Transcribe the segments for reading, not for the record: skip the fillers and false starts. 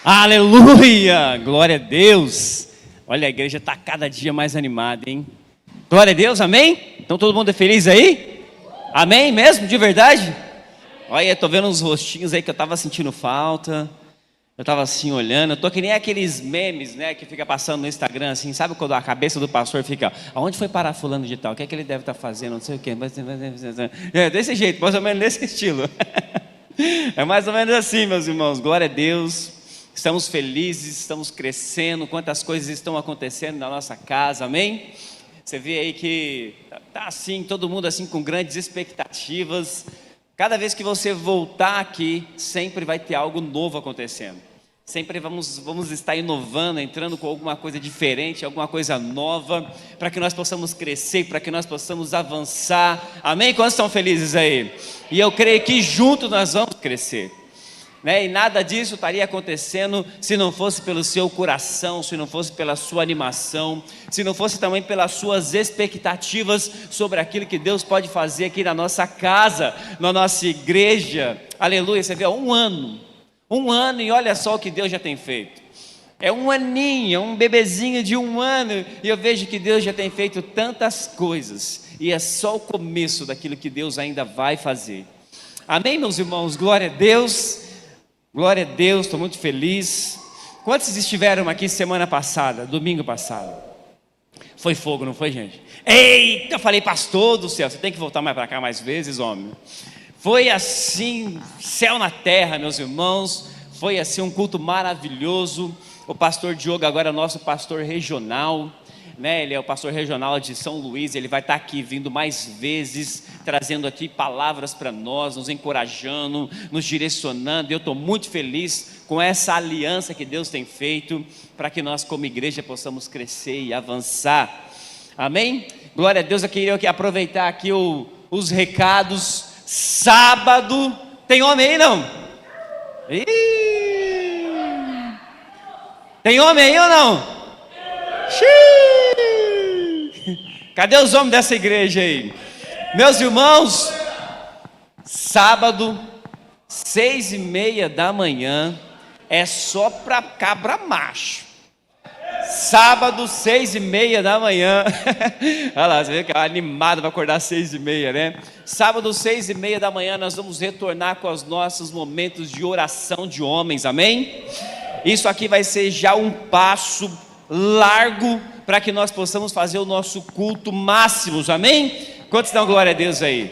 Aleluia! Glória a Deus! Olha, a igreja está cada dia mais animada, hein? Glória a Deus, amém? Então todo mundo é feliz aí? Amém mesmo, de verdade? Olha, estou vendo uns rostinhos aí que eu estava sentindo falta. Eu estava assim olhando, eu tô que nem aqueles memes, né, que fica passando no Instagram, assim, sabe quando a cabeça do pastor fica, aonde foi parar fulano de tal, o que é que ele deve estar fazendo, não sei o quê, é desse jeito, mais ou menos nesse estilo, é mais ou menos assim, meus irmãos, glória a Deus, estamos felizes, estamos crescendo, quantas coisas estão acontecendo na nossa casa, amém? Você vê aí que tá assim, todo mundo assim com grandes expectativas. Cada vez que você voltar aqui, sempre vai ter algo novo acontecendo. Sempre vamos estar inovando, entrando com alguma coisa diferente, alguma coisa nova, para que nós possamos crescer, para que nós possamos avançar. Amém? Quantos estão felizes aí? E eu creio que juntos nós vamos crescer. E nada disso estaria acontecendo se não fosse pelo seu coração, se não fosse pela sua animação, se não fosse também pelas suas expectativas sobre aquilo que Deus pode fazer aqui na nossa casa, na nossa igreja. Aleluia, você vê, um ano e olha só o que Deus já tem feito. É um aninho, é um bebezinho de um ano, e eu vejo que Deus já tem feito tantas coisas, e é só o começo daquilo que Deus ainda vai fazer. Amém, meus irmãos? Glória a Deus. Glória a Deus, estou muito feliz. Quantos estiveram aqui semana passada, domingo passado? Foi fogo, não foi, gente? Eita, falei, pastor do céu, você tem que voltar mais para cá mais vezes, homem. Foi assim, céu na terra, meus irmãos. Foi assim um culto maravilhoso. O pastor Diogo agora é nosso pastor regional, né? Ele é o pastor regional de São Luís. Ele vai estar aqui vindo mais vezes, trazendo aqui palavras para nós, nos encorajando, nos direcionando. Eu estou muito feliz com essa aliança que Deus tem feito, para que nós como igreja possamos crescer e avançar, amém? Glória a Deus. Eu queria aproveitar aqui os recados. Sábado, tem homem aí não? Ih! Tem homem aí ou não? Cadê os homens dessa igreja aí? Meus irmãos, sábado, 6:30 da manhã, é só para cabra macho. Sábado, 6:30 da manhã. Olha lá, você vê que é animado para acordar às 6:30, né? Sábado, 6:30 da manhã, nós vamos retornar com os nossos momentos de oração de homens, amém? Isso aqui vai ser já um passo largo para que nós possamos fazer o nosso culto máximos, amém? Quantos dão glória a Deus aí?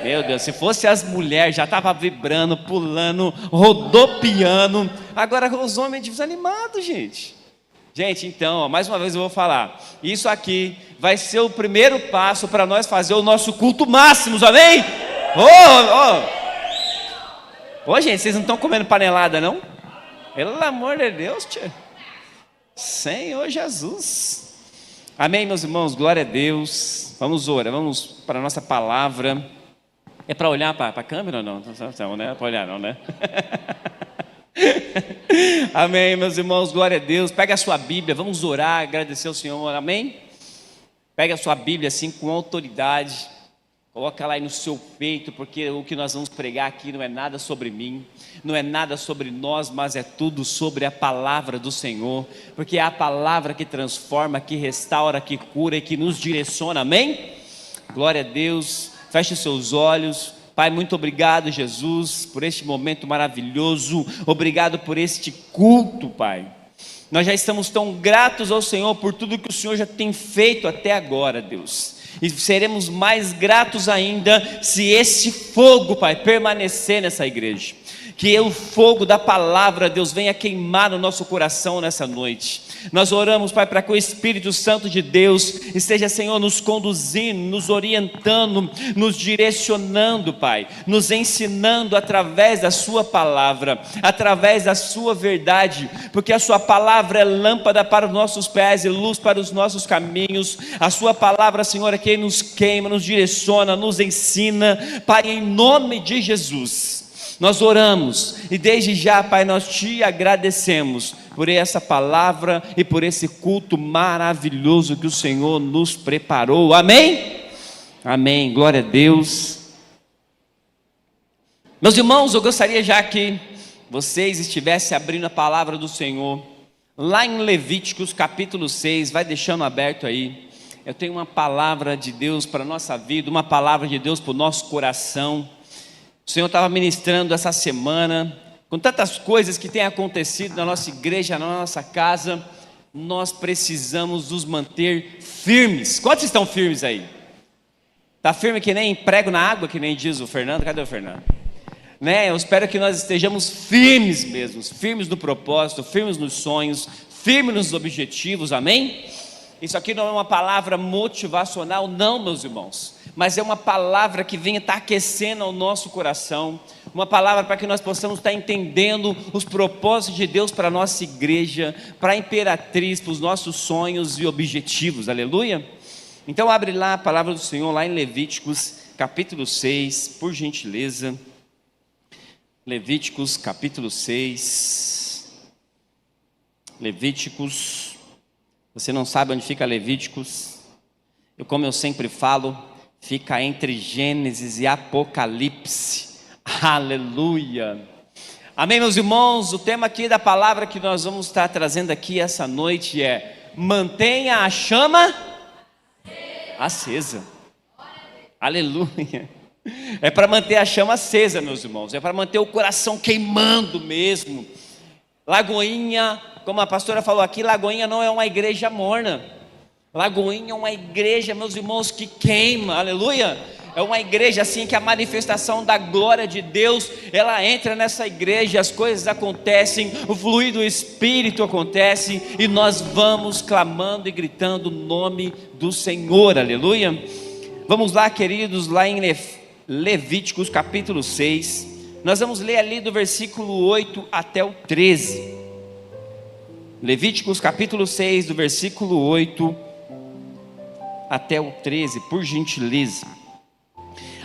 Meu Deus, se fosse as mulheres, já estava vibrando, pulando, rodopiando. Agora os homens desanimados, gente. Gente, então, mais uma vez eu vou falar. Isso aqui vai ser o primeiro passo para nós fazer o nosso culto máximos, amém? Ô, gente, vocês não estão comendo panelada, não? Pelo amor de Deus, tia. Senhor Jesus, amém, meus irmãos, glória a Deus. Vamos orar, vamos para a nossa palavra. É para olhar para a câmera ou não? Não é para olhar não, né? Amém, meus irmãos, glória a Deus. Pega a sua Bíblia, vamos orar, agradecer ao Senhor, amém? Pega a sua Bíblia assim com autoridade. Coloca lá aí no seu peito, porque o que nós vamos pregar aqui não é nada sobre mim, não é nada sobre nós, mas é tudo sobre a palavra do Senhor, porque é a palavra que transforma, que restaura, que cura e que nos direciona, amém? Glória a Deus. Feche os seus olhos. Pai, muito obrigado, Jesus, por este momento maravilhoso, obrigado por este culto, Pai. Nós já estamos tão gratos ao Senhor por tudo que o Senhor já tem feito até agora, Deus. E seremos mais gratos ainda se esse fogo, Pai, permanecer nessa igreja. Que o fogo da palavra, Deus, venha queimar no nosso coração nessa noite. Nós oramos, Pai, para que o Espírito Santo de Deus esteja, Senhor, nos conduzindo, nos orientando, nos direcionando, Pai, nos ensinando através da sua palavra, através da sua verdade, porque a sua palavra é lâmpada para os nossos pés e luz para os nossos caminhos. A sua palavra, Senhor, é quem nos queima, nos direciona, nos ensina, Pai, em nome de Jesus. Nós oramos e desde já, Pai, nós te agradecemos por essa palavra e por esse culto maravilhoso que o Senhor nos preparou, amém? Amém, glória a Deus. Meus irmãos, eu gostaria já aqui vocês estivessem abrindo a palavra do Senhor, lá em Levíticos capítulo 6, vai deixando aberto aí. Eu tenho uma palavra de Deus para a nossa vida, uma palavra de Deus para o nosso coração. O Senhor estava ministrando essa semana, com tantas coisas que têm acontecido na nossa igreja, na nossa casa, nós precisamos nos manter firmes. Quantos estão firmes aí? Está firme que nem prego na água, que nem diz o Fernando? Cadê o Fernando? Né? Eu espero que nós estejamos firmes mesmo, firmes no propósito, firmes nos sonhos, firmes nos objetivos, amém? Isso aqui não é uma palavra motivacional, não, meus irmãos, mas é uma palavra que venha estar aquecendo o nosso coração, uma palavra para que nós possamos estar entendendo os propósitos de Deus para a nossa igreja, para a Imperatriz, para os nossos sonhos e objetivos, aleluia? Então abre lá a palavra do Senhor, lá em Levíticos capítulo 6, por gentileza. Levíticos capítulo 6. Levíticos, você não sabe onde fica Levíticos? Como eu sempre falo, fica entre Gênesis e Apocalipse. Aleluia. Amém, meus irmãos? O tema aqui da palavra que nós vamos estar trazendo aqui essa noite é: mantenha a chama acesa. Aleluia. É para manter a chama acesa, meus irmãos. É para manter o coração queimando mesmo. Lagoinha, como a pastora falou aqui, Lagoinha não é uma igreja morna. Lagoinha é uma igreja, meus irmãos, que queima. Aleluia. É uma igreja assim que a manifestação da glória de Deus, ela entra nessa igreja, as coisas acontecem, o fluir do Espírito acontece, e nós vamos clamando e gritando o nome do Senhor. Aleluia. Vamos lá, queridos, lá em Levíticos capítulo 6, nós vamos ler ali do versículo 8 até o 13. Levíticos capítulo 6, do versículo 8 até o 13, por gentileza.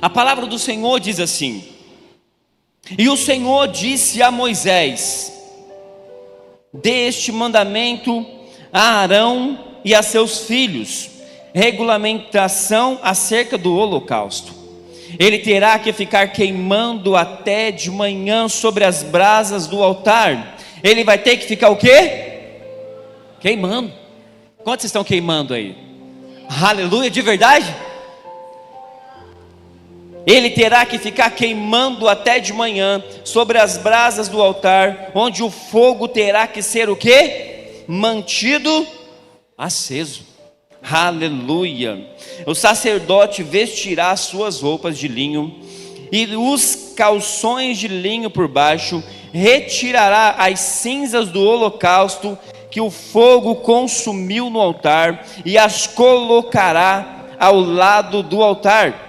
A palavra do Senhor diz assim: e o Senhor disse a Moisés: dê este mandamento a Arão e a seus filhos, regulamentação acerca do holocausto. Ele terá que ficar queimando até de manhã sobre as brasas do altar. Ele vai ter que ficar o quê? Queimando. Quantos estão queimando aí? Aleluia, de verdade? Ele terá que ficar queimando até de manhã sobre as brasas do altar, onde o fogo terá que ser o quê? Mantido aceso. Aleluia. O sacerdote vestirá as suas roupas de linho e os calções de linho por baixo, retirará as cinzas do holocausto que o fogo consumiu no altar e as colocará ao lado do altar.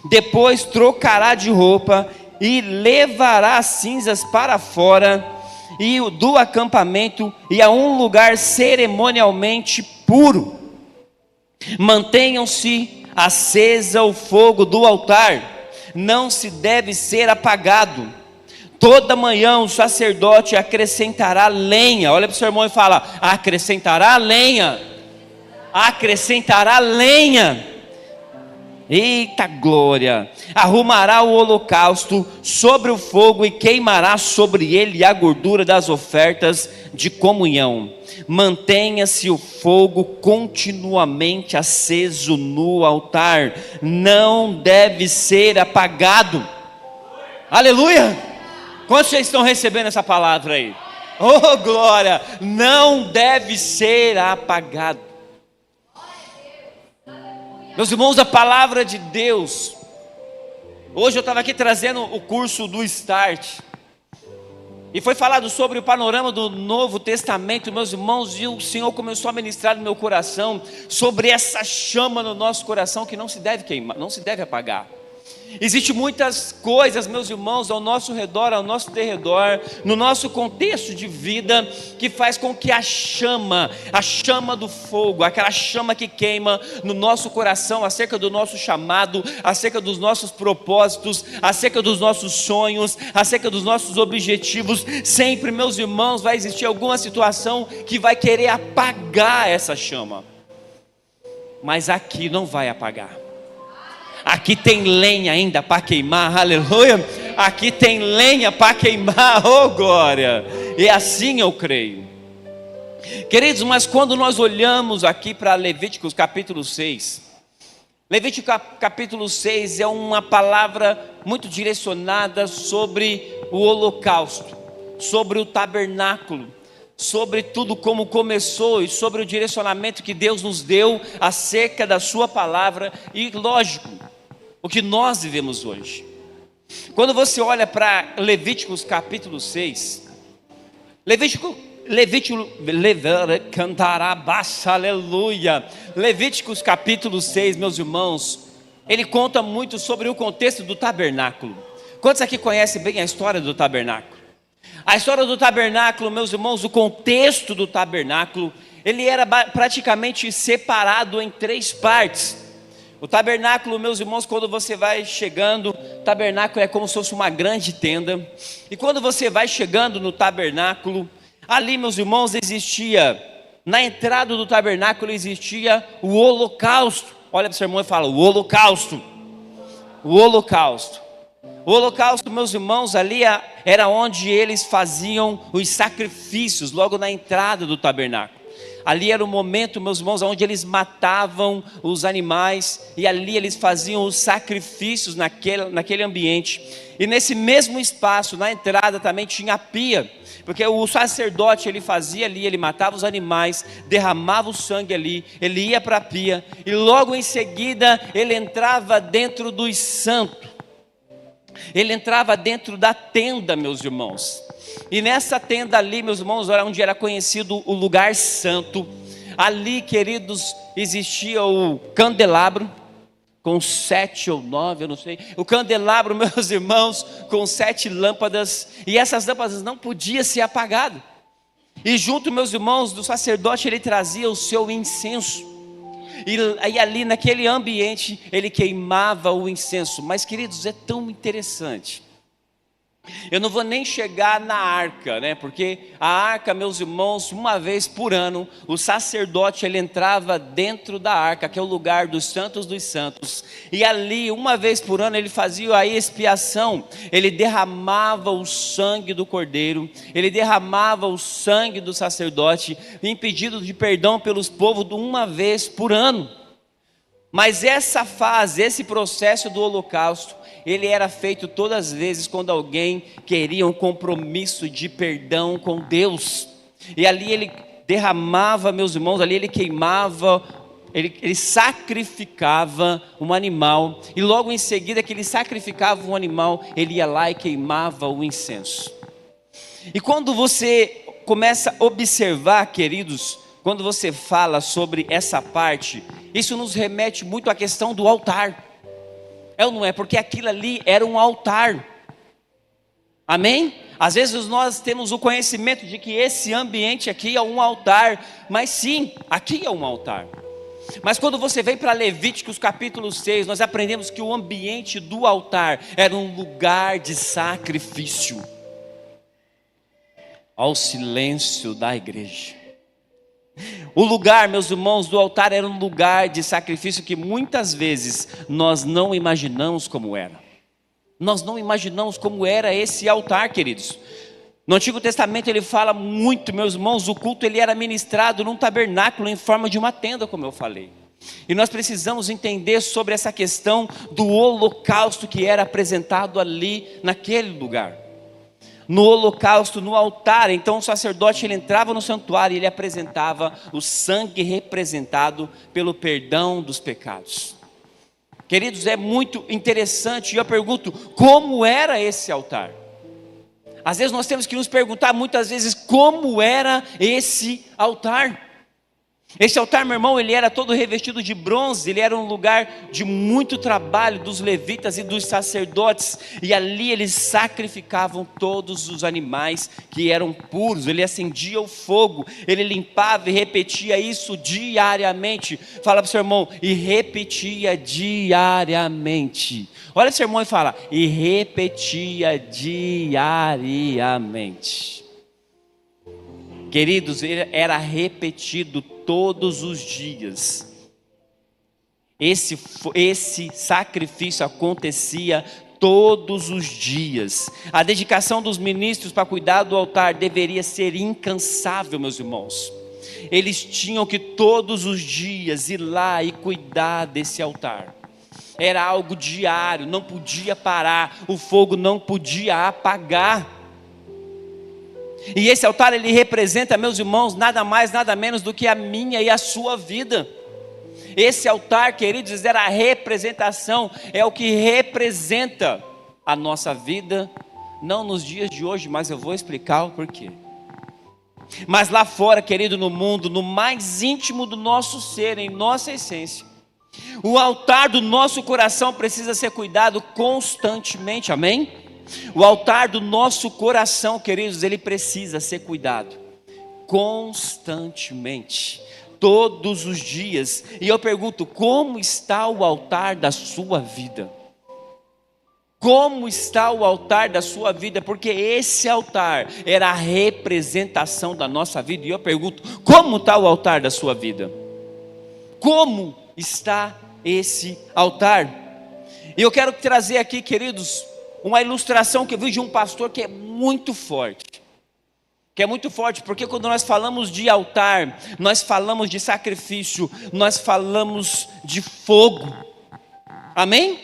Depois trocará de roupa e levará as cinzas para fora e do acampamento e a um lugar cerimonialmente puro. Mantenham-se acesa o fogo do altar, não se deve ser apagado. Toda manhã o sacerdote acrescentará lenha. Olha para o seu irmão e fala: acrescentará lenha. Acrescentará lenha. Eita glória! Arrumará o holocausto sobre o fogo e queimará sobre ele a gordura das ofertas de comunhão. Mantenha-se o fogo continuamente aceso no altar, não deve ser apagado. Aleluia! Quantos vocês estão recebendo essa palavra aí? Oh glória! Não deve ser apagado. Meus irmãos, a palavra de Deus, hoje eu estava aqui trazendo o curso do Start, e foi falado sobre o panorama do Novo Testamento, meus irmãos, e o Senhor começou a ministrar no meu coração, sobre essa chama no nosso coração, que não se deve queimar, não se deve apagar. Existem muitas coisas, meus irmãos, ao nosso redor, ao nosso derredor, no nosso contexto de vida, que faz com que a chama do fogo, aquela chama que queima no nosso coração, acerca do nosso chamado, acerca dos nossos propósitos, acerca dos nossos sonhos, acerca dos nossos objetivos, sempre, meus irmãos, vai existir alguma situação que vai querer apagar essa chama, mas aqui não vai apagar. Aqui tem lenha ainda para queimar, aleluia. aqui tem lenha para queimar, oh glória, e assim eu creio. Queridos, mas quando nós olhamos aqui para Levíticos capítulo 6, Levítico capítulo 6 é uma palavra muito direcionada sobre o holocausto, sobre o tabernáculo, sobre tudo como começou e sobre o direcionamento que Deus nos deu acerca da sua palavra e, lógico, o que nós vivemos hoje. Quando você olha para Levíticos capítulo 6, Levíticos capítulo 6, meus irmãos, ele conta muito sobre o contexto do tabernáculo. Quantos aqui conhecem bem a história do tabernáculo? A história do tabernáculo, meus irmãos, o contexto do tabernáculo, ele era praticamente separado em 3 partes. O tabernáculo, meus irmãos, quando você vai chegando, o tabernáculo é como se fosse uma grande tenda. E quando você vai chegando no tabernáculo, ali, meus irmãos, na entrada do tabernáculo existia o holocausto. Olha para o seu irmão e fala, o holocausto. O holocausto. O holocausto, meus irmãos, ali era onde eles faziam os sacrifícios, logo na entrada do tabernáculo. Ali era o momento, meus irmãos, onde eles matavam os animais, e ali eles faziam os sacrifícios naquele ambiente. E nesse mesmo espaço, na entrada também tinha a pia, porque o sacerdote ele fazia ali, ele matava os animais, derramava o sangue ali, ele ia para a pia, e logo em seguida ele entrava dentro dos santos. Ele entrava dentro da tenda, meus irmãos. E nessa tenda ali, meus irmãos, onde era conhecido o lugar santo, ali, queridos, existia o candelabro, com 7 ou 9, eu não sei. O candelabro, meus irmãos, com 7 lâmpadas, e essas lâmpadas não podiam ser apagadas. E junto, meus irmãos, do sacerdote, ele trazia o seu incenso. E ali naquele ambiente ele queimava o incenso. Mas, queridos, é tão interessante. Eu não vou nem chegar na arca, né? Porque a arca, meus irmãos, uma vez por ano, o sacerdote ele entrava dentro da arca, que é o lugar dos santos, e ali, uma vez por ano, ele fazia a expiação, ele derramava o sangue do cordeiro, ele derramava o sangue do sacerdote, em pedido de perdão pelos povos, uma vez por ano. Mas essa fase, esse processo do holocausto, ele era feito todas as vezes quando alguém queria um compromisso de perdão com Deus. E ali ele derramava, meus irmãos, ali ele queimava, ele sacrificava um animal. E logo em seguida que ele sacrificava um animal, ele ia lá e queimava o incenso. E quando você começa a observar, queridos, quando você fala sobre essa parte, isso nos remete muito à questão do altar. É ou não é? Porque aquilo ali era um altar. Amém? Às vezes nós temos o conhecimento de que esse ambiente aqui é um altar. Mas sim, aqui é um altar. Mas quando você vem para Levíticos capítulo 6, nós aprendemos que o ambiente do altar era um lugar de sacrifício. Ao silêncio da igreja. O lugar, meus irmãos, do altar era um lugar de sacrifício que muitas vezes nós não imaginamos como era. Nós não imaginamos como era esse altar, queridos. No Antigo Testamento ele fala muito, meus irmãos, o culto ele era ministrado num tabernáculo em forma de uma tenda, como eu falei. E nós precisamos entender sobre essa questão do holocausto que era apresentado ali naquele lugar. No holocausto, no altar, então o sacerdote ele entrava no santuário e ele apresentava o sangue representado pelo perdão dos pecados. Queridos, é muito interessante, e eu pergunto, como era esse altar? Às vezes nós temos que nos perguntar muitas vezes como era esse altar. Esse altar, meu irmão, ele era todo revestido de bronze, ele era um lugar de muito trabalho dos levitas e dos sacerdotes, e ali eles sacrificavam todos os animais que eram puros, ele acendia o fogo, ele limpava e repetia isso diariamente. Fala para o seu irmão, e repetia diariamente. Olha para o seu irmão e fala, e repetia diariamente. Queridos, era repetido todos os dias. Esse sacrifício acontecia todos os dias. A dedicação dos ministros para cuidar do altar deveria ser incansável, meus irmãos. Eles tinham que todos os dias ir lá e cuidar desse altar. Era algo diário, não podia parar, o fogo não podia apagar. E esse altar, ele representa, meus irmãos, nada mais, nada menos do que a minha e a sua vida. Esse altar, queridos, era a representação, é o que representa a nossa vida, não nos dias de hoje, mas eu vou explicar o porquê. Mas lá fora, querido, no mundo, no mais íntimo do nosso ser, em nossa essência, o altar do nosso coração precisa ser cuidado constantemente, amém? O altar do nosso coração, queridos, ele precisa ser cuidado constantemente, todos os dias. E eu pergunto, como está o altar da sua vida? Como está o altar da sua vida? Porque esse altar era a representação da nossa vida. E eu pergunto, como está o altar da sua vida? Como está esse altar? E eu quero trazer aqui, queridos, uma ilustração que eu vi de um pastor que é muito forte. Porque quando nós falamos de altar, nós falamos de sacrifício, nós falamos de fogo. Amém?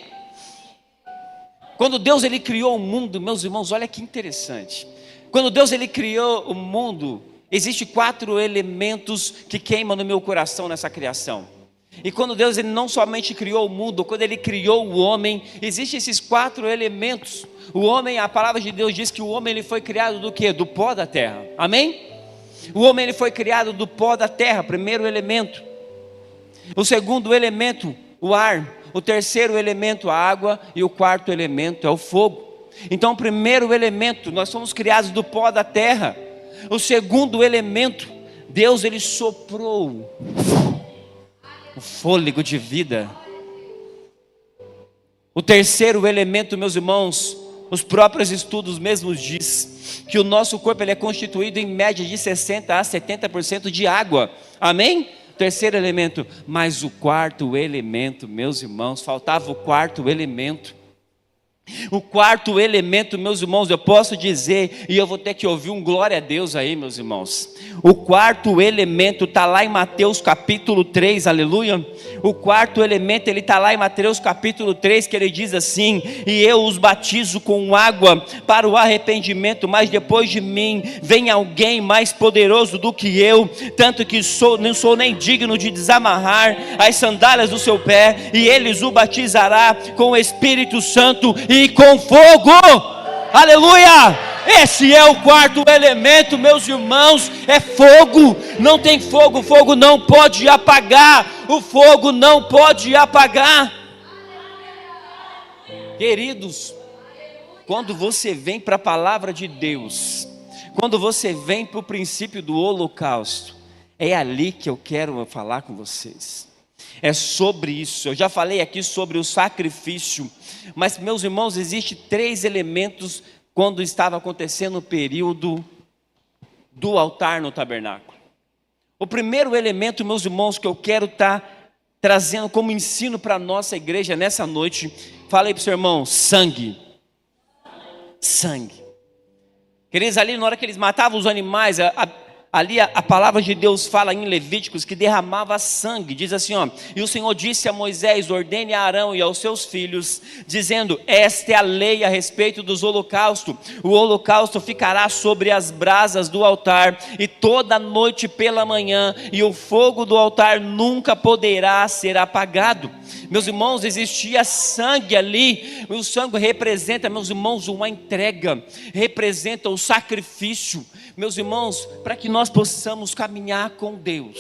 Quando Deus ele criou o mundo, meus irmãos, olha que interessante. Quando Deus ele criou o mundo, existem 4 elementos que queimam no meu coração nessa criação. E quando Deus ele não somente criou o mundo, quando ele criou o homem, existem esses 4 elementos. O homem, a palavra de Deus diz que o homem ele foi criado do quê? Do pó da terra. Amém? O homem ele foi criado do pó da terra, primeiro elemento. O segundo elemento, o ar. O terceiro elemento, a água. E o quarto elemento é o fogo. Então o primeiro elemento, nós somos criados do pó da terra. O segundo elemento, Deus ele soprou o fôlego de vida. O terceiro elemento, meus irmãos, os próprios estudos mesmos diz que o nosso corpo ele é constituído em média de 60% a 70% de água. Amém? Terceiro elemento. Mas o quarto elemento, meus irmãos, faltava o quarto elemento. O quarto elemento, meus irmãos, eu posso dizer, e eu vou ter que ouvir um glória a Deus aí, meus irmãos. O quarto elemento está lá em Mateus capítulo 3, aleluia. O quarto elemento, ele está lá em Mateus capítulo 3, que ele diz assim: e eu os batizo com água para o arrependimento, mas depois de mim vem alguém mais poderoso do que eu, tanto que não sou nem digno de desamarrar as sandálias do seu pé, e ele o batizará com o Espírito Santo e com fogo. Aleluia! Esse é o quarto elemento, meus irmãos, é fogo. Não tem fogo, fogo não pode apagar. O fogo não pode apagar. Queridos, quando você vem para a palavra de Deus, quando você vem para o princípio do holocausto, é ali que eu quero falar com vocês. É sobre isso. Eu já falei aqui sobre o sacrifício, mas, meus irmãos, existem 3 elementos quando estava acontecendo o período do altar no tabernáculo. O primeiro elemento, meus irmãos, que eu quero estar trazendo como ensino para a nossa igreja nessa noite, falei para o seu irmão, sangue. Sangue. Queridos, ali na hora que eles matavam os animais, ali a palavra de Deus fala em Levíticos que derramava sangue. Diz assim, ó: e o Senhor disse a Moisés: ordene a Arão e aos seus filhos, dizendo, esta é a lei a respeito dos holocaustos. O holocausto ficará sobre as brasas do altar, e toda noite pela manhã, e o fogo do altar nunca poderá ser apagado. Meus irmãos, existia sangue ali. O sangue representa, meus irmãos, uma entrega, representa o sacrifício. Meus irmãos, para que nós possamos caminhar com Deus,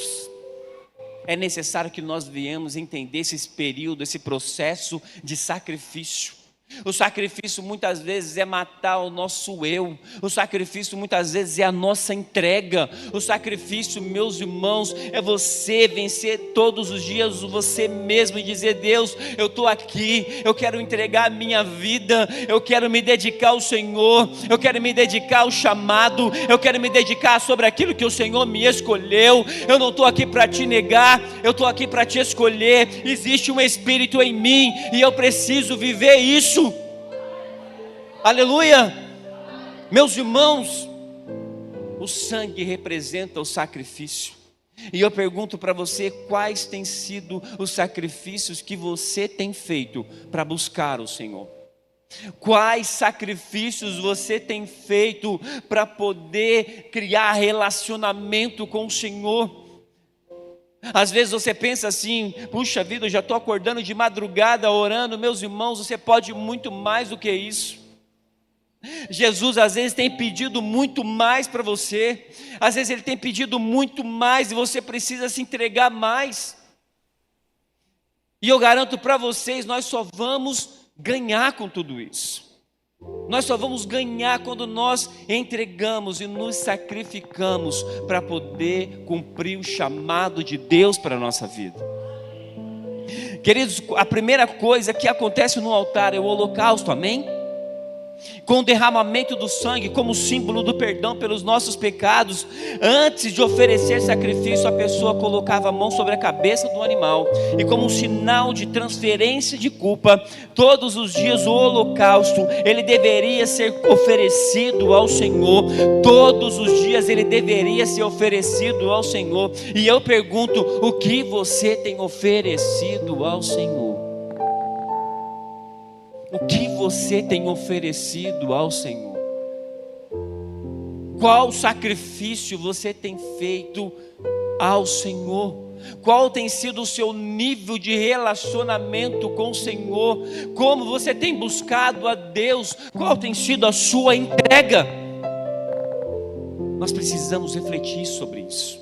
é necessário que nós venhamos entender esse período, esse processo de sacrifício. O sacrifício muitas vezes é matar o nosso eu. O sacrifício muitas vezes é a nossa entrega. O sacrifício, meus irmãos, é você vencer todos os dias você mesmo e dizer: Deus, eu estou aqui, eu quero entregar a minha vida, eu quero me dedicar ao Senhor, eu quero me dedicar ao chamado, eu quero me dedicar sobre aquilo que o Senhor me escolheu. Eu não estou aqui para te negar, eu estou aqui para te escolher. Existe um Espírito em mim e eu preciso viver isso. Aleluia! Meus irmãos, o sangue representa o sacrifício. E eu pergunto para você, quais têm sido os sacrifícios que você tem feito para buscar o Senhor? Quais sacrifícios você tem feito para poder criar relacionamento com o Senhor? Às vezes você pensa assim: puxa vida, eu já estou acordando de madrugada orando. Meus irmãos, você pode muito mais do que isso. Jesus às vezes tem pedido muito mais para você. Às vezes Ele tem pedido muito mais e você precisa se entregar mais. E eu garanto para vocês, nós só vamos ganhar com tudo isso. Nós só vamos ganhar quando nós entregamos e nos sacrificamos para poder cumprir o chamado de Deus para a nossa vida. Queridos, a primeira coisa que acontece no altar é o holocausto, amém? Com o derramamento do sangue como símbolo do perdão pelos nossos pecados. Antes de oferecer sacrifício, a pessoa colocava a mão sobre a cabeça do animal, e como um sinal de transferência de culpa, todos os dias o holocausto, ele deveria ser oferecido ao Senhor. Todos os dias ele deveria ser oferecido ao Senhor. E eu pergunto, o que você tem oferecido ao Senhor? O que você tem oferecido ao Senhor? Qual sacrifício você tem feito ao Senhor? Qual tem sido o seu nível de relacionamento com o Senhor? Como você tem buscado a Deus? Qual tem sido a sua entrega? Nós precisamos refletir sobre isso.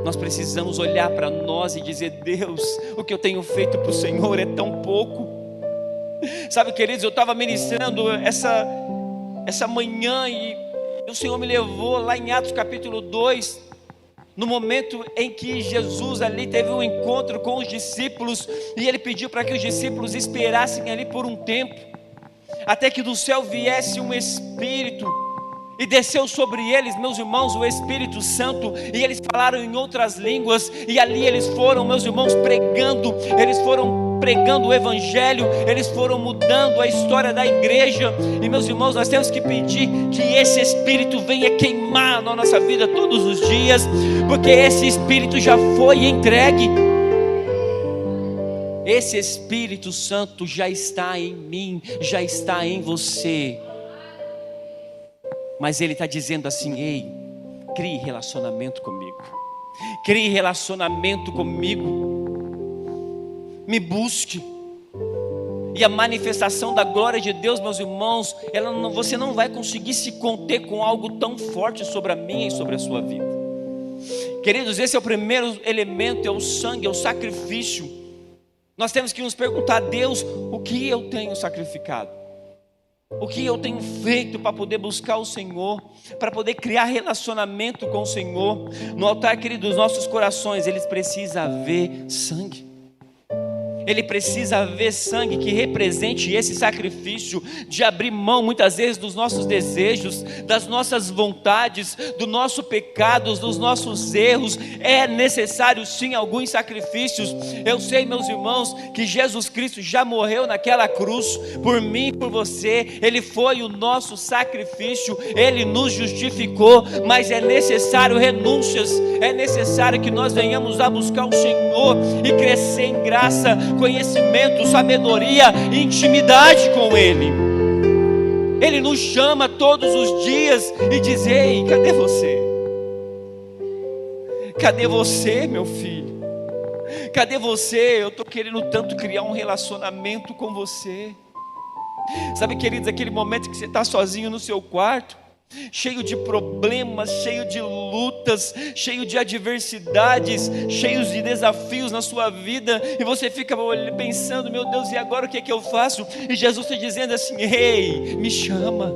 Nós precisamos olhar para nós e dizer: Deus, o que eu tenho feito para o Senhor é tão pouco. Sabe, queridos, eu estava ministrando essa manhã e o Senhor me levou lá em Atos capítulo 2, no momento em que Jesus ali teve um encontro com os discípulos, e Ele pediu para que os discípulos esperassem ali por um tempo, até que do céu viesse um Espírito, e desceu sobre eles, meus irmãos, o Espírito Santo, e eles falaram em outras línguas, e ali eles foram, meus irmãos, pregando o Evangelho, eles foram mudando a história da igreja. E meus irmãos, nós temos que pedir que esse Espírito venha queimar na nossa vida todos os dias, porque esse Espírito já foi entregue. Esse Espírito Santo já está em mim, já está em você. Mas Ele está dizendo assim: ei, crie relacionamento comigo. Crie relacionamento comigo. Me busque. E a manifestação da glória de Deus, meus irmãos, você não vai conseguir se conter com algo tão forte sobre a minha e sobre a sua vida. Queridos, esse é o primeiro elemento, é o sangue, é o sacrifício. Nós temos que nos perguntar: Deus, o que eu tenho sacrificado? O que eu tenho feito para poder buscar o Senhor, para poder criar relacionamento com o Senhor? No altar, queridos, dos nossos corações, eles precisam haver sangue. Ele precisa haver sangue que represente esse sacrifício de abrir mão muitas vezes dos nossos desejos, das nossas vontades, do nosso pecado, dos nossos erros. É necessário sim alguns sacrifícios. Eu sei, meus irmãos, que Jesus Cristo já morreu naquela cruz por mim e por você. Ele foi o nosso sacrifício, Ele nos justificou, mas é necessário renúncias, é necessário que nós venhamos a buscar o Senhor e crescer em graça, conhecimento, sabedoria e intimidade com Ele. Ele nos chama todos os dias e diz: ei, cadê você? Cadê você, meu filho? Cadê você? Eu estou querendo tanto criar um relacionamento com você. Sabe, queridos, aquele momento que você está sozinho no seu quarto, cheio de problemas, cheio de lutas, cheio de adversidades, cheios de desafios na sua vida, e você fica pensando: meu Deus, e agora o que é que eu faço? E Jesus está dizendo assim: ei, me chama,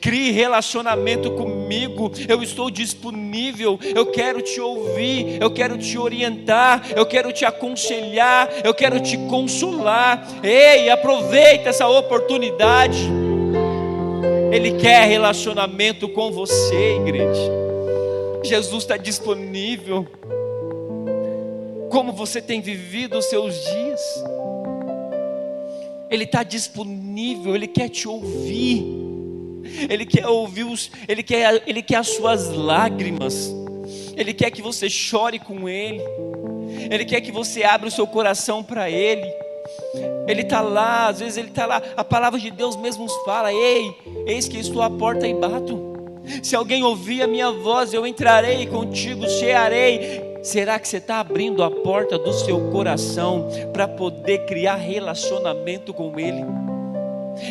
crie relacionamento comigo, eu estou disponível, eu quero te ouvir, eu quero te orientar, eu quero te aconselhar, eu quero te consolar. Ei, aproveita essa oportunidade. Ele quer relacionamento com você, igreja. Jesus está disponível. Como você tem vivido os seus dias? Ele está disponível, Ele quer te ouvir, Ele quer ouvir Ele quer as suas lágrimas, Ele quer que você chore com Ele, Ele quer que você abra o seu coração para Ele. Ele está lá, às vezes Ele está lá. A palavra de Deus mesmo nos fala: ei, eis que estou à porta e bato. Se alguém ouvir a minha voz, eu entrarei contigo, cearei. Será que você está abrindo a porta do seu coração para poder criar relacionamento com Ele?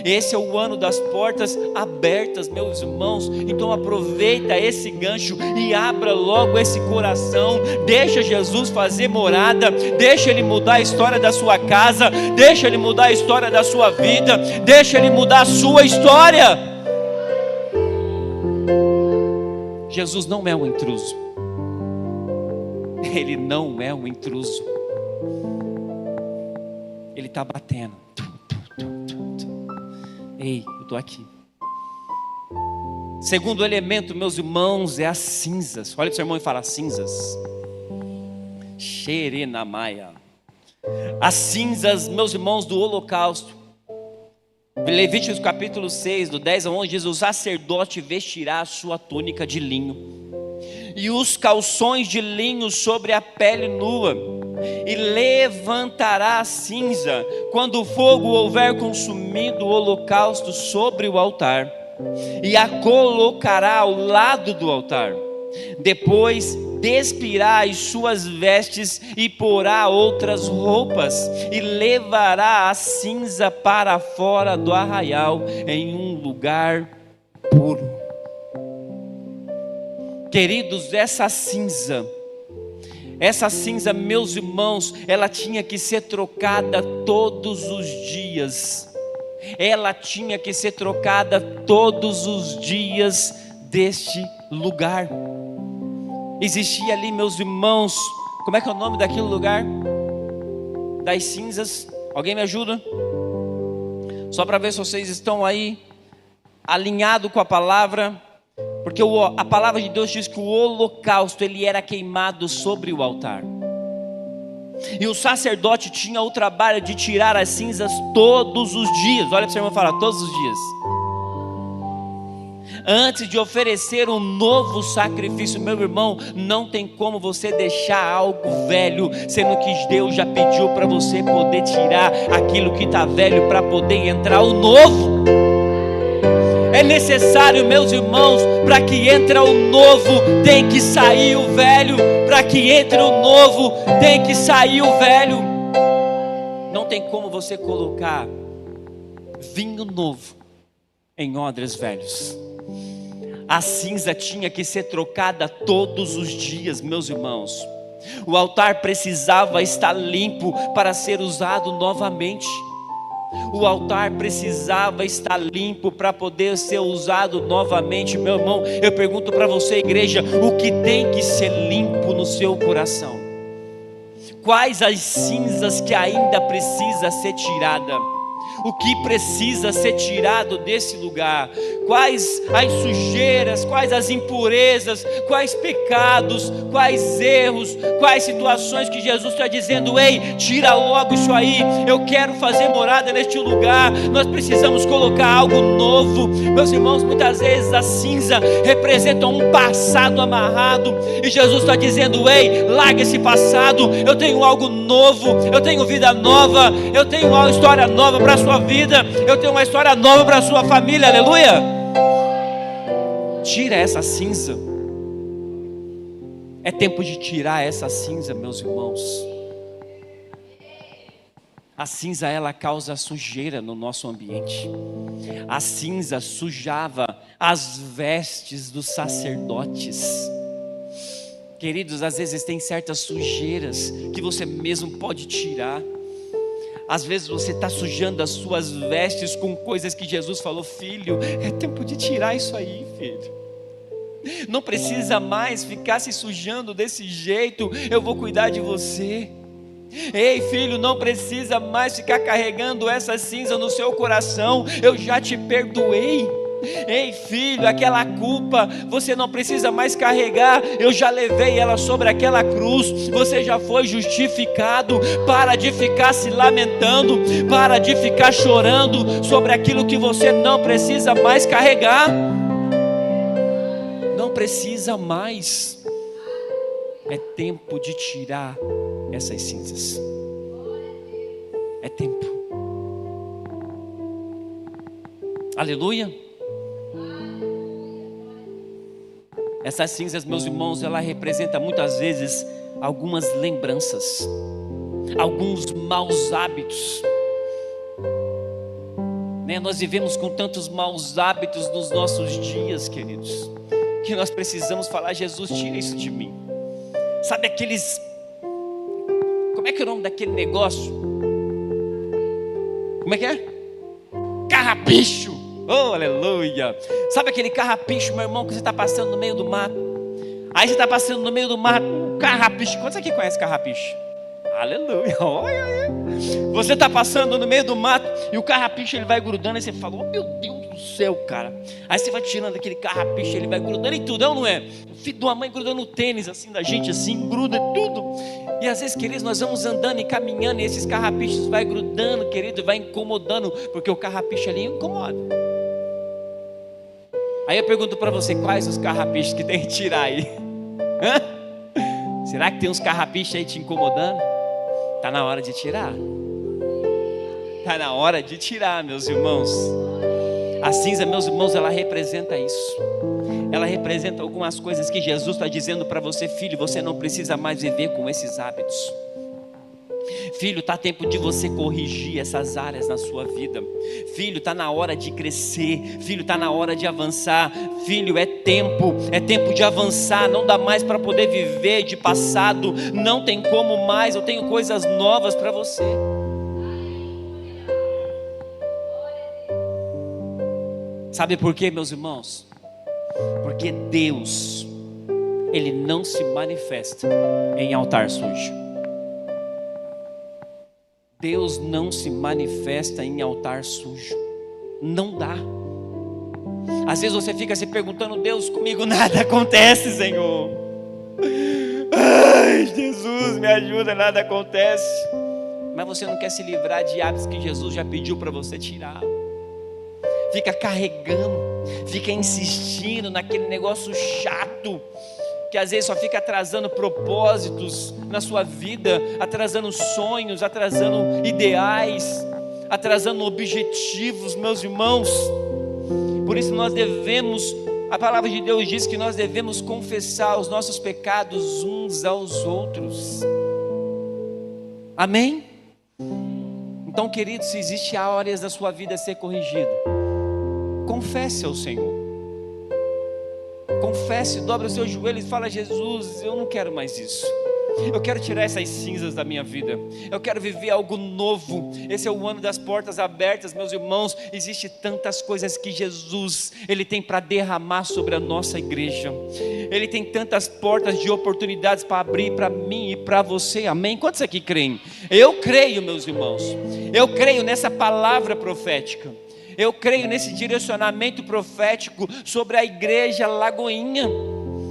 Esse é o ano das portas abertas, meus irmãos. Então aproveita esse gancho e abra logo esse coração. Deixa Jesus fazer morada. Deixa Ele mudar a história da sua casa. Deixa Ele mudar a história da sua vida. Deixa Ele mudar a sua história. Jesus não é um intruso. Ele não é um intruso. Ele está batendo. Ei, eu estou aqui. Segundo elemento, meus irmãos, é as cinzas. Olha para o seu irmão e fala: cinzas. Xerenamaia. As cinzas, meus irmãos, do holocausto. Levíticos capítulo 6, do 10 a 11, diz: o sacerdote vestirá a sua túnica de linho e os calções de linho sobre a pele nua, e levantará a cinza quando o fogo houver consumido o holocausto sobre o altar, e a colocará ao lado do altar. Depois despirá as suas vestes e porá outras roupas, e levará a cinza para fora do arraial em um lugar puro. Queridos, essa cinza, meus irmãos, ela tinha que ser trocada todos os dias. Ela tinha que ser trocada todos os dias deste lugar. Existia ali, meus irmãos, como é que é o nome daquele lugar? Das cinzas? Alguém me ajuda? Só para ver se vocês estão aí alinhados com a palavra. Porque a palavra de Deus diz que o holocausto, ele era queimado sobre o altar. E o sacerdote tinha o trabalho de tirar as cinzas todos os dias. Olha para o seu irmão e fala: todos os dias. Antes de oferecer um novo sacrifício, meu irmão, não tem como você deixar algo velho, sendo que Deus já pediu para você poder tirar aquilo que está velho para poder entrar o novo. É necessário, meus irmãos, para que entre o novo, tem que sair o velho. Para que entre o novo, tem que sair o velho. Não tem como você colocar vinho novo em odres velhos. A cinza tinha que ser trocada todos os dias, meus irmãos. O altar precisava estar limpo para ser usado novamente. O altar precisava estar limpo para poder ser usado novamente. Meu irmão, eu pergunto para você, igreja, o que tem que ser limpo no seu coração? Quais as cinzas que ainda precisa ser tirada? O que precisa ser tirado desse lugar? Quais as sujeiras, quais as impurezas, quais pecados, quais erros, quais situações que Jesus está dizendo: ei, tira logo isso aí, eu quero fazer morada neste lugar. Nós precisamos colocar algo novo. Meus irmãos, muitas vezes a cinza representa um passado amarrado, e Jesus está dizendo: ei, larga esse passado, eu tenho algo novo, eu tenho vida nova, eu tenho uma história nova para a sua vida, eu tenho uma história nova para a sua família, aleluia. Tira essa cinza. É tempo de tirar essa cinza, meus irmãos. A cinza, ela causa sujeira no nosso ambiente. A cinza sujava as vestes dos sacerdotes. Queridos, às vezes tem certas sujeiras que você mesmo pode tirar. Às vezes você está sujando as suas vestes com coisas que Jesus falou: filho, é tempo de tirar isso aí, filho. Não precisa mais ficar se sujando desse jeito, eu vou cuidar de você. Ei, filho, não precisa mais ficar carregando essa cinza no seu coração, eu já te perdoei. Ei filho, aquela culpa você não precisa mais carregar, eu já levei ela sobre aquela cruz, você já foi justificado. Para de ficar se lamentando, para de ficar chorando sobre aquilo que você não precisa mais carregar. Não precisa mais. É tempo de tirar essas cinzas. É tempo. Aleluia. Essas cinzas, meus irmãos, ela representa muitas vezes algumas lembranças, alguns maus hábitos, né? Nós vivemos com tantos maus hábitos nos nossos dias, queridos, que nós precisamos falar: Jesus, tira isso de mim. Sabe aqueles, como é que é o nome daquele negócio? Como é que é? Carrapicho. Oh, aleluia. Sabe aquele carrapicho, meu irmão, que você está passando no meio do mato? Aí você está passando no meio do mato, um carrapicho. Quantos aqui conhecem carrapicho? Aleluia. Olha aí. Você está passando no meio do mato e o carrapicho ele vai grudando. E você fala: oh meu Deus do céu, cara. Aí você vai tirando aquele carrapicho, ele vai grudando em tudo, não é? O filho de uma mãe grudando no tênis assim da gente, assim, gruda tudo. E às vezes, queridos, nós vamos andando e caminhando e esses carrapichos vai grudando, querido, vai incomodando, porque o carrapicho ali incomoda. Aí eu pergunto para você: quais os carrapichos que tem que tirar aí? Hã? Será que tem uns carrapichos aí te incomodando? Está na hora de tirar. Está na hora de tirar, meus irmãos. A cinza, meus irmãos, ela representa isso. Ela representa algumas coisas que Jesus está dizendo para você: filho, você não precisa mais viver com esses hábitos. Filho, está tempo de você corrigir essas áreas na sua vida. Filho, está na hora de crescer. Filho, está na hora de avançar. Filho, é tempo de avançar. Não dá mais para poder viver de passado. Não tem como mais. Eu tenho coisas novas para você. Sabe por quê, meus irmãos? Porque Deus, Ele não se manifesta em altar sujo. Deus não se manifesta em altar sujo. Não dá. Às vezes você fica se perguntando: Deus, comigo nada acontece, Senhor. Ai, Jesus, me ajuda, nada acontece. Mas você não quer se livrar de hábitos que Jesus já pediu para você tirar. Fica carregando, fica insistindo naquele negócio chato, que às vezes só fica atrasando propósitos na sua vida, atrasando sonhos, atrasando ideais, atrasando objetivos, meus irmãos. Por isso nós devemos, a palavra de Deus diz que nós devemos confessar os nossos pecados uns aos outros. Amém? Então, querido, se existe áreas da sua vida a ser corrigida, confesse ao Senhor. Confesse, dobra os seus joelhos e fala: Jesus, eu não quero mais isso. Eu quero tirar essas cinzas da minha vida. Eu quero viver algo novo. Esse é o ano das portas abertas, meus irmãos. Existem tantas coisas que Jesus, Ele tem para derramar sobre a nossa igreja. Ele tem tantas portas de oportunidades para abrir para mim e para você. Amém? Quantos aqui creem? Eu creio, meus irmãos. Eu creio nessa palavra profética. Eu creio nesse direcionamento profético sobre a igreja Lagoinha.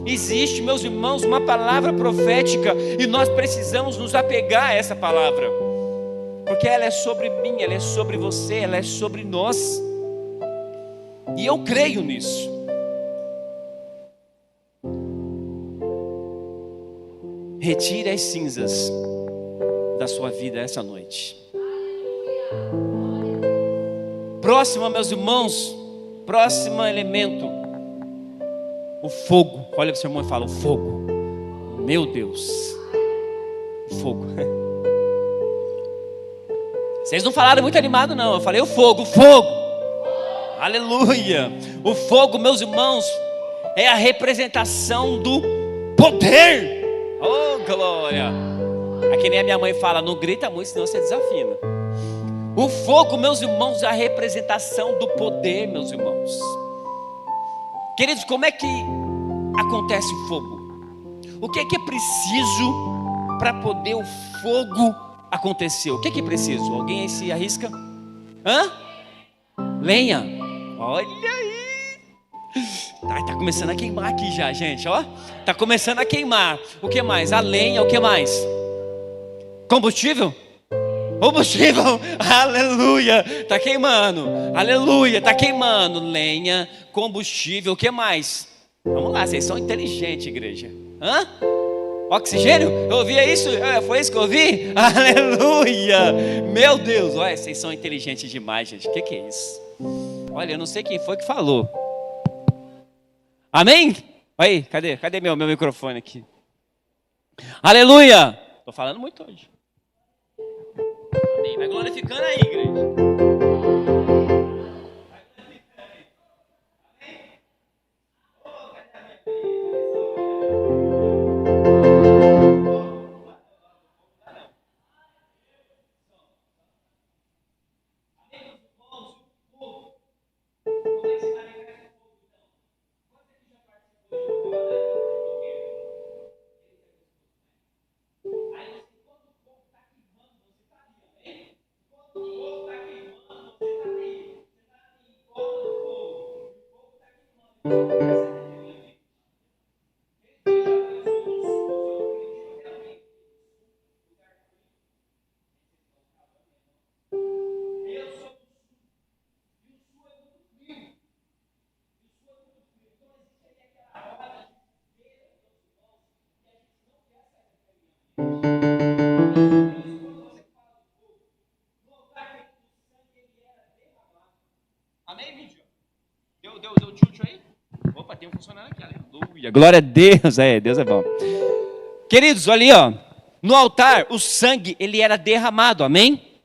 Existe, meus irmãos, uma palavra profética e nós precisamos nos apegar a essa palavra, porque ela é sobre mim, ela é sobre você, ela é sobre nós. E eu creio nisso. Retire as cinzas da sua vida essa noite. Próximo, meus irmãos, próximo elemento, o fogo. Olha para o seu irmão e fala: o fogo. Meu Deus, o fogo. Vocês não falaram muito animado não, eu falei o fogo, o fogo. Aleluia. O fogo, meus irmãos, é a representação do poder. Oh, glória. É que nem a minha mãe fala: não grita muito, senão você desafina. O fogo, meus irmãos, é a representação do poder, meus irmãos. Queridos, como é que acontece o fogo? O que é preciso para poder o fogo acontecer? O que é preciso? Alguém aí se arrisca? Lenha. Olha aí. Tá começando a queimar aqui já, gente, ó. Tá começando a queimar. O que mais? A lenha, o que mais? Combustível? Combustível, aleluia, tá queimando, aleluia, tá queimando. Lenha, combustível, o que mais? Vamos lá, vocês são inteligentes, igreja. Hã? Oxigênio? Eu ouvia isso? Foi isso que eu ouvi? Aleluia, meu Deus, olha, vocês são inteligentes demais, gente. O que é isso? Olha, eu não sei quem foi que falou. Amém? Aí, cadê meu microfone aqui? Aleluia, tô falando muito hoje. Amém. Vai glorificando aí, igreja. Amém, vídeo? Deu tchutchu aí? Opa, tem um funcionando aqui, aleluia. Glória a Deus, Deus é bom. Queridos, ali ó, no altar o sangue ele era derramado, amém?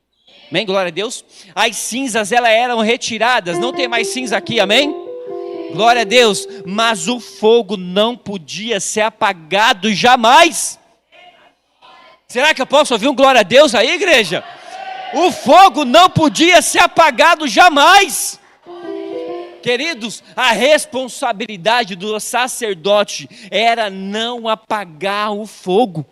Amém, glória a Deus. As cinzas elas eram retiradas, não tem mais cinza aqui, amém? Glória a Deus, mas o fogo não podia ser apagado jamais. Será que eu posso ouvir um glória a Deus aí, igreja? O fogo não podia ser apagado jamais. Queridos, a responsabilidade do sacerdote era não apagar o fogo.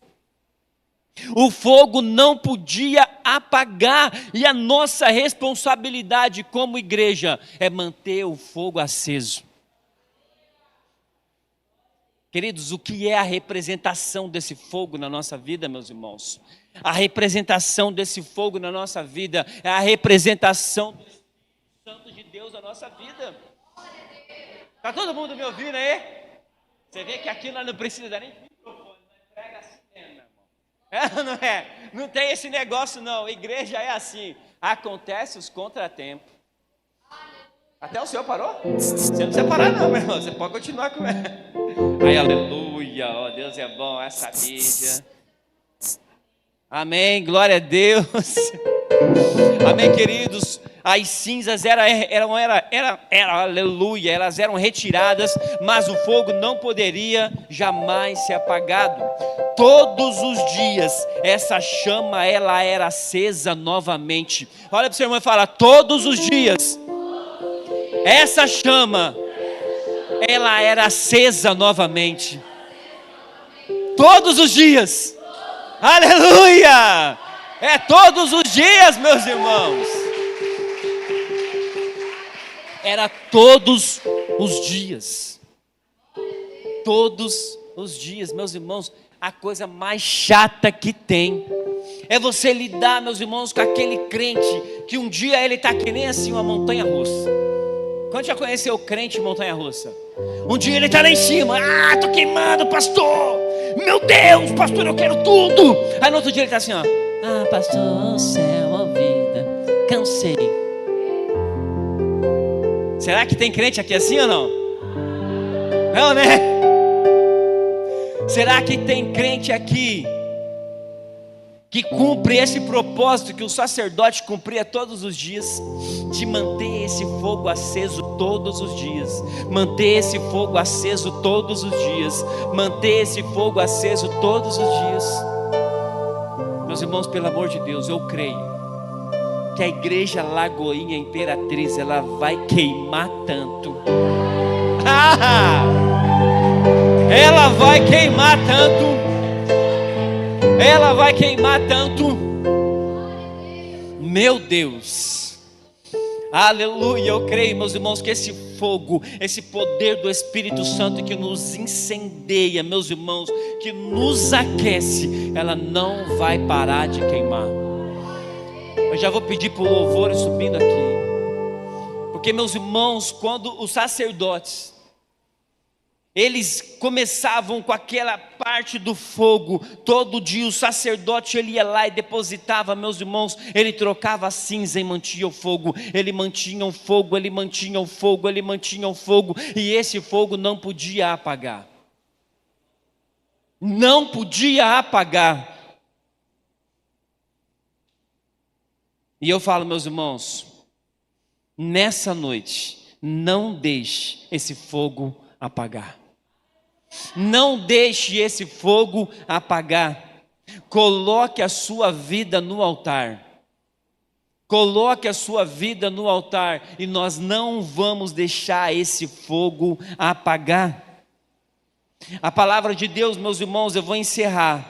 O fogo não podia apagar, e a nossa responsabilidade como igreja é manter o fogo aceso. Queridos, o que é a representação desse fogo na nossa vida, meus irmãos? A representação desse fogo na nossa vida é a representação do Espírito Santo de Deus na nossa vida. Está todo mundo me ouvindo aí? Você vê que aqui nós não precisamos nem de microfone, nós prega assim mesmo, irmão. Não é? Não tem esse negócio não, a igreja é assim, acontece os contratempos. Até o senhor parou? Você não precisa parar não, meu irmão, você pode continuar com ela. Ai, aleluia, ó, Deus é bom, essa mídia. Amém, glória a Deus. Amém, queridos. As cinzas aleluia, elas eram retiradas, mas o fogo não poderia jamais ser apagado. Todos os dias, essa chama, ela era acesa novamente. Olha para o seu irmão e fala, todos os dias, essa chama, ela era acesa novamente. Todos os dias. Aleluia! É todos os dias, meus irmãos. Era todos os dias. Todos os dias, meus irmãos. A coisa mais chata que tem é você lidar, meus irmãos, com aquele crente que um dia ele está que nem assim uma montanha russa. Quando já conheceu o crente montanha russa? Um dia ele está lá em cima, tô queimado, pastor, meu Deus, pastor, eu quero tudo. Aí no outro dia ele está assim, ó, pastor, céu, ó vida, cansei. Será que tem crente aqui assim ou não? Não, né? Será que tem crente aqui que cumpre esse propósito que o sacerdote cumpria todos os dias, de manter esse fogo aceso todos os dias, manter esse fogo aceso todos os dias, manter esse fogo aceso todos os dias? Meus irmãos, pelo amor de Deus, eu creio que a igreja Lagoinha Imperatriz, ela vai queimar tanto, ela vai queimar tanto, ela vai queimar tanto, meu Deus. Aleluia, eu creio, meus irmãos, que esse fogo, esse poder do Espírito Santo que nos incendeia, meus irmãos, que nos aquece, ela não vai parar de queimar. Eu já vou pedir para o louvor subindo aqui, porque, meus irmãos, quando os sacerdotes, eles começavam com aquela parte do fogo, todo dia o sacerdote ele ia lá e depositava, meus irmãos, ele trocava a cinza e mantinha o fogo, ele mantinha o fogo, ele mantinha o fogo, ele mantinha o fogo, e esse fogo não podia apagar, não podia apagar. E eu falo, meus irmãos, nessa noite, não deixe esse fogo apagar. Não deixe esse fogo apagar. Coloque a sua vida no altar. Coloque a sua vida no altar. E nós não vamos deixar esse fogo apagar. A palavra de Deus, meus irmãos, eu vou encerrar.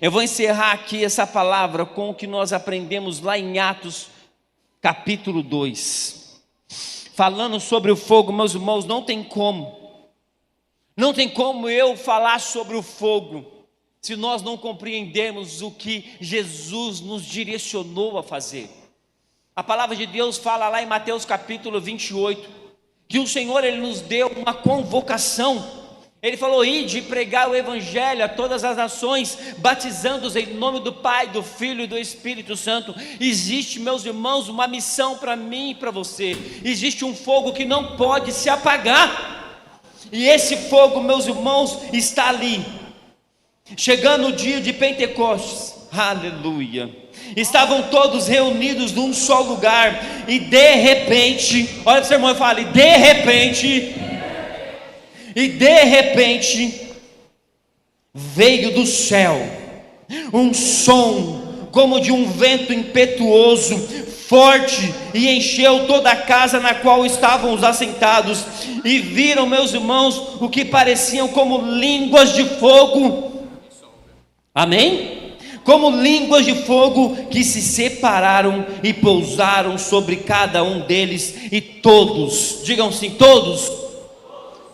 Eu vou encerrar aqui essa palavra com o que nós aprendemos lá em Atos capítulo 2. Falando sobre o fogo, meus irmãos, não tem como eu falar sobre o fogo se nós não compreendermos o que Jesus nos direcionou a fazer. A palavra de Deus fala lá em Mateus capítulo 28, que o Senhor ele nos deu uma convocação. Ele falou: ide e pregar o evangelho a todas as nações, batizando-os em nome do Pai, do Filho e do Espírito Santo. Existe, meus irmãos, uma missão para mim e para você. Existe um fogo que não pode se apagar. E esse fogo, meus irmãos, está ali. Chegando o dia de Pentecostes, aleluia, estavam todos reunidos num só lugar. E de repente, olha para o seu irmão e fale: de repente, veio do céu um som como de um vento impetuoso, forte, e encheu toda a casa na qual estavam os assentados. E viram, meus irmãos, o que pareciam como línguas de fogo. Amém? Como línguas de fogo que se separaram e pousaram sobre cada um deles. E todos, digam assim, todos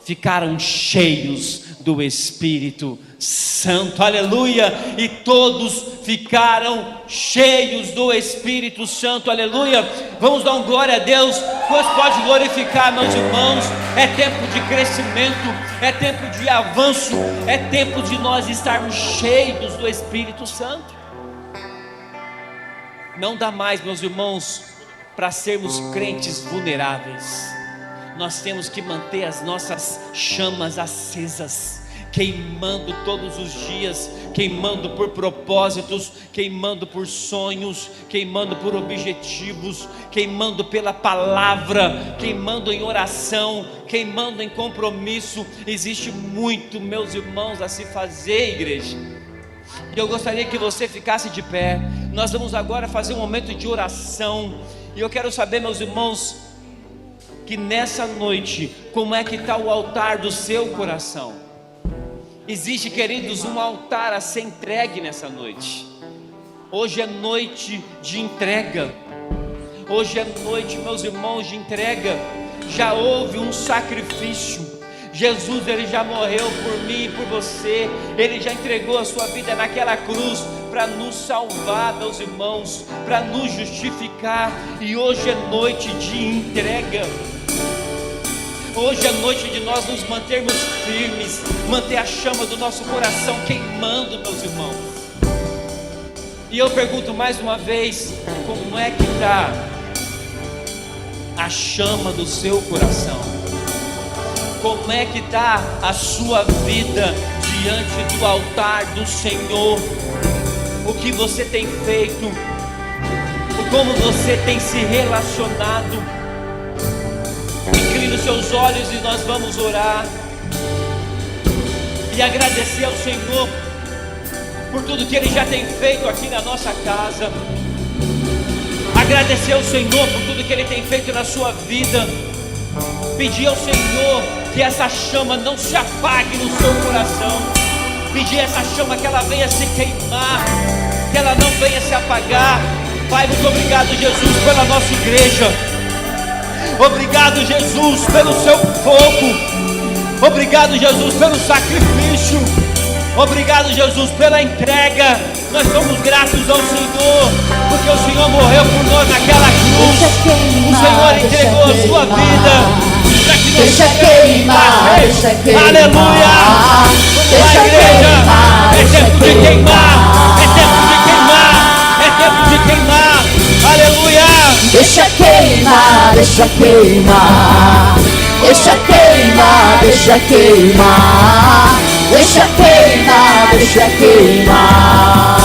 ficaram cheios do Espírito Santo, aleluia, e todos ficaram cheios do Espírito Santo, aleluia. Vamos dar um glória a Deus. Deus pode glorificar, meus irmãos. É tempo de crescimento, é tempo de avanço, é tempo de nós estarmos cheios do Espírito Santo. Não dá mais, meus irmãos, para sermos crentes vulneráveis. Nós temos que manter as nossas chamas acesas, queimando todos os dias, queimando por propósitos, queimando por sonhos, queimando por objetivos, queimando pela palavra, queimando em oração, queimando em compromisso. Existe muito, meus irmãos, a se fazer, igreja. E eu gostaria que você ficasse de pé. Nós vamos agora fazer um momento de oração. E eu quero saber, meus irmãos, que nessa noite, como é que está o altar do seu coração? Existe, queridos, um altar a ser entregue nessa noite. Hoje é noite de entrega. Hoje é noite, meus irmãos, de entrega. Já houve um sacrifício. Jesus, ele já morreu por mim e por você. Ele já entregou a sua vida naquela cruz para nos salvar, meus irmãos, para nos justificar. E hoje é noite de entrega. Hoje é noite de nós nos mantermos firmes, manter a chama do nosso coração queimando, meus irmãos. E eu pergunto mais uma vez: como é que está a chama do seu coração? Como é que está a sua vida diante do altar do Senhor? O que você tem feito? Como você tem se relacionado? Incline os seus olhos e nós vamos orar e agradecer ao Senhor por tudo que Ele já tem feito aqui na nossa casa. Agradecer ao Senhor por tudo que Ele tem feito na sua vida. Pedir ao Senhor que essa chama não se apague no seu coração. Pedir essa chama que ela venha se queimar, que ela não venha se apagar. Pai, muito obrigado, Jesus, pela nossa igreja. Obrigado, Jesus, pelo seu fogo. Obrigado, Jesus, pelo sacrifício. Obrigado, Jesus, pela entrega. Nós somos gratos ao Senhor, porque o Senhor morreu por nós naquela cruz. O Senhor entregou a sua vida para que nós deixa queimar. Aleluia! Vamos lá, igreja. É tempo de queimar. É tempo de queimar. É tempo de queimar. Aleluia! Deixa queimar, deixa queimar. Deixa queimar, deixa queimar. Deixa queimar, deixa queimar.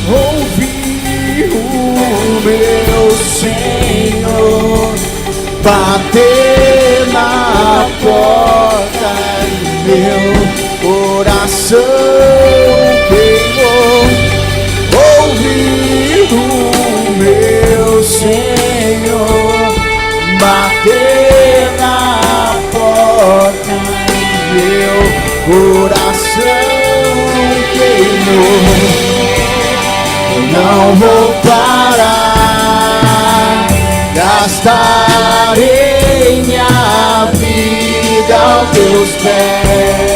Ouvi o meu Senhor bater na porta e meu coração queimou. Ouvi o meu Senhor bater na porta e meu coração queimou. Eu não vou parar, gastarei minha vida aos teus pés.